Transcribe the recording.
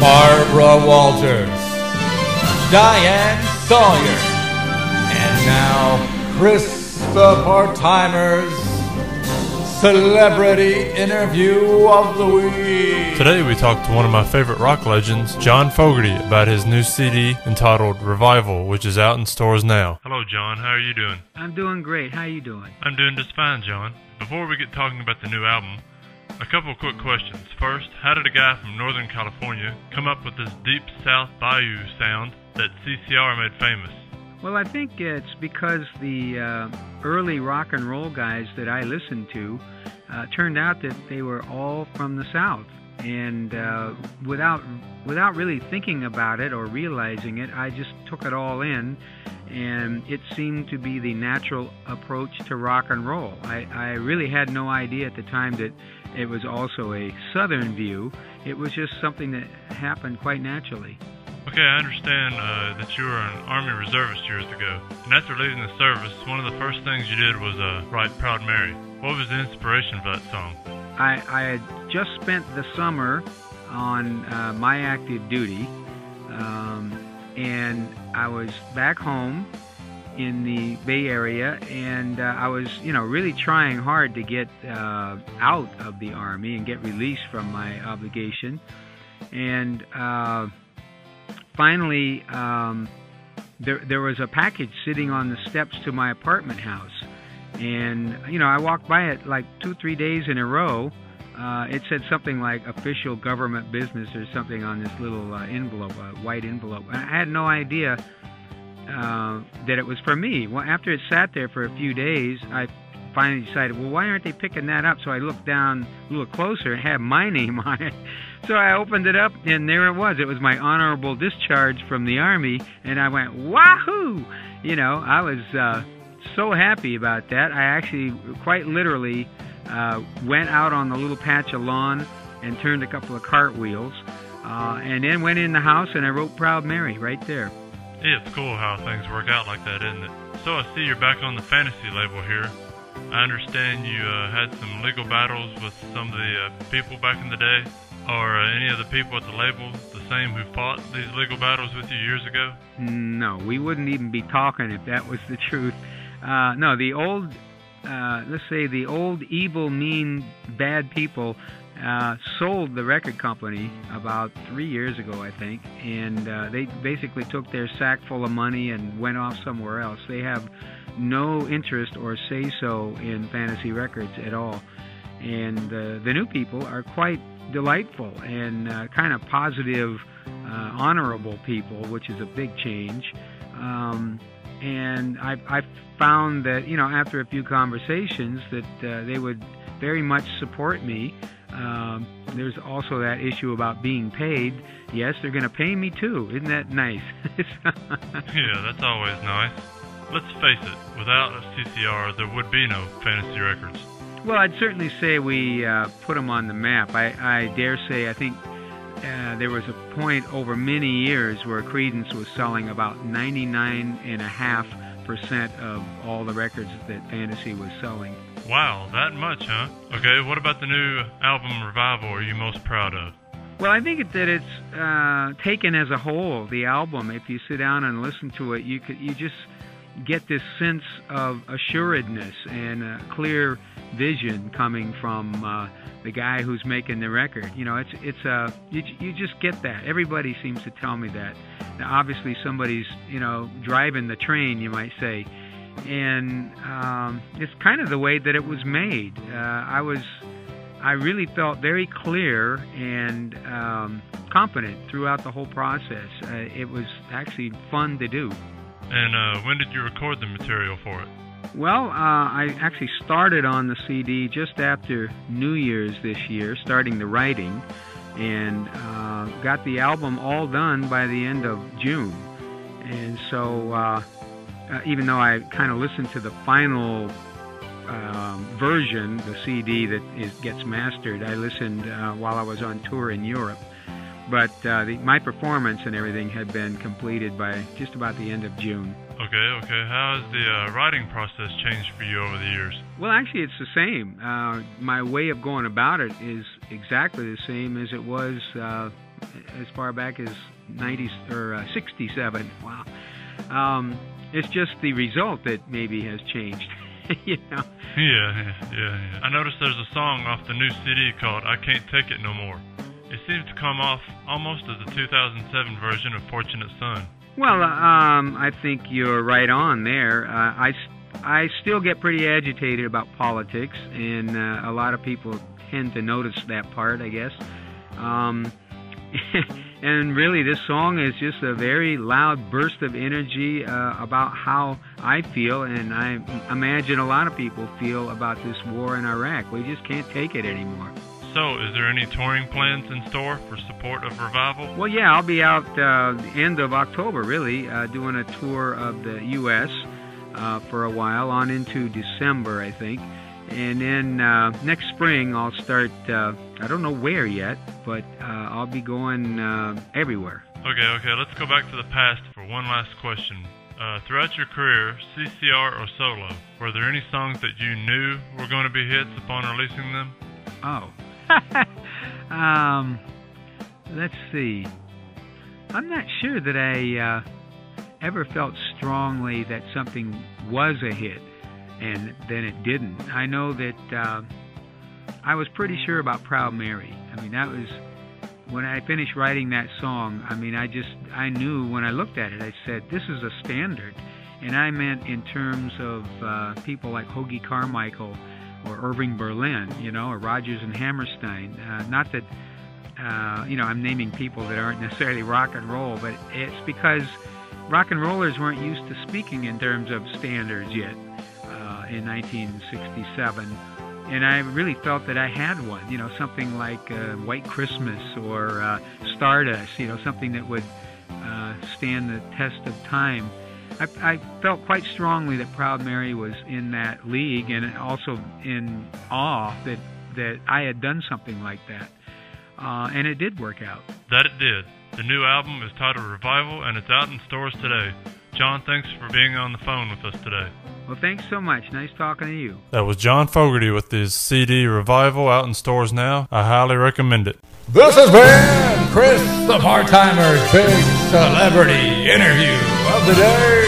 Barbara Walters, Diane Sawyer, and now Christopher Timer's Celebrity Interview of the Week. Today we talked to one of my favorite rock legends, John Fogerty, about his new CD entitled Revival, which is out in stores now. Hello, John. How are you doing? I'm doing great. How are you doing? I'm doing just fine, John. Before we get talking about the new album, a couple of quick questions. First, how did a guy from Northern California come up with this deep South Bayou sound that CCR made famous? Well, I think it's because the early rock and roll guys that I listened to turned out that they were all from the South. And without really thinking about it or realizing it, I just took it all in. And it seemed to be the natural approach to rock and roll. I really had no idea at the time that it was also a Southern view. It was just something that happened quite naturally. Okay, I understand that you were an Army reservist years ago. And after leaving the service, one of the first things you did was write Proud Mary. What was the inspiration for that song? I had just spent the summer on my active duty, and I was back home in the Bay Area, and I was, really trying hard to get out of the Army and get released from my obligation. And finally, there was a package sitting on the steps to my apartment house. And, I walked by it like 2-3 days in a row. It said something like official government business or something on this little envelope, a white envelope. And I had no idea that it was for me. Well, after it sat there for a few days, I finally decided, well, why aren't they picking that up? So I looked down a little closer and had my name on it. So I opened it up, and there it was. It was my honorable discharge from the Army, and I went, wahoo! I was so happy about that. I actually, quite literally, went out on the little patch of lawn and turned a couple of cartwheels, and then went in the house and I wrote Proud Mary right there. Yeah, it's cool how things work out like that, isn't it? So I see you're back on the fantasy label here. I understand you had some legal battles with some of the people back in the day. Or any of the people at the label the same who fought these legal battles with you years ago? No, we wouldn't even be talking if that was the truth. No, the old, let's say the old evil, mean, bad people sold the record company about 3 years ago, I think, and they basically took their sack full of money and went off somewhere else. They have no interest or say-so in Fantasy Records at all. And the new people are quite delightful and kind of positive, honorable people, which is a big change. And I found that, after a few conversations that they would very much support me. There's also that issue about being paid. Yes, they're going to pay me too. Isn't that nice? Yeah, that's always nice. Let's face it, without CCR, there would be no Fantasy Records. Well, I'd certainly say we put them on the map. I dare say I think there was a point over many years where Creedence was selling about 99.5% of all the records that Fantasy was selling. Wow, that much, huh? Okay, what about the new album Revival are you most proud of? Well, I think that it's taken as a whole, the album. If you sit down and listen to it, you just get this sense of assuredness and a clear vision coming from the guy who's making the record. You just get that. Everybody seems to tell me that. Now, obviously, somebody's driving the train, you might say, and it's kind of the way that it was made. I really felt very clear and confident throughout the whole process. It was actually fun to do. And when did you record the material for it? Well, I actually started on the CD just after New Year's this year, starting the writing, and got the album all done by the end of June. And so even though I kind of listened to the final version, the CD that gets mastered, I listened while I was on tour in Europe. But my performance and everything had been completed by just about the end of June. Okay. How has the writing process changed for you over the years? Well, actually, it's the same. My way of going about it is exactly the same as it was as far back as 90 or 67. Wow. It's just the result that maybe has changed. You know. Yeah. I noticed there's a song off the new CD called "I Can't Take It No More." It seems to come off almost as a 2007 version of "Fortunate Son." Well, I think you're right on there. I still get pretty agitated about politics, and a lot of people tend to notice that part, I guess. And really, this song is just a very loud burst of energy about how I feel, and I imagine a lot of people feel about this war in Iraq. We just can't take it anymore. So, is there any touring plans in store for support of Revival? Well, yeah, I'll be out the end of October, really, doing a tour of the U.S. For a while, on into December, I think. And then next spring, I'll start, I don't know where yet, but I'll be going everywhere. Okay, let's go back to the past for one last question. Throughout your career, CCR or solo, were there any songs that you knew were going to be hits upon releasing them? Oh. Let's see. I'm not sure that I ever felt strongly that something was a hit and then it didn't. I know that I was pretty sure about Proud Mary. I mean, that was when I finished writing that song. I mean, I knew when I looked at it, I said, this is a standard. And I meant in terms of people like Hoagy Carmichael or Irving Berlin, you know, or Rodgers and Hammerstein. Not that, you know, I'm naming people that aren't necessarily rock and roll, but it's because rock and rollers weren't used to speaking in terms of standards yet in 1967. And I really felt that I had one, you know, something like White Christmas or Stardust, you know, something that would stand the test of time. I felt quite strongly that Proud Mary was in that league, and also in awe that I had done something like that. And it did work out. That it did. The new album is titled Revival, and it's out in stores today. John, thanks for being on the phone with us today. Well, thanks so much. Nice talking to you. That was John Fogerty with his CD Revival, out in stores now. I highly recommend it. This has been Chris the Part-Timer's Big Celebrity Interview of the Day.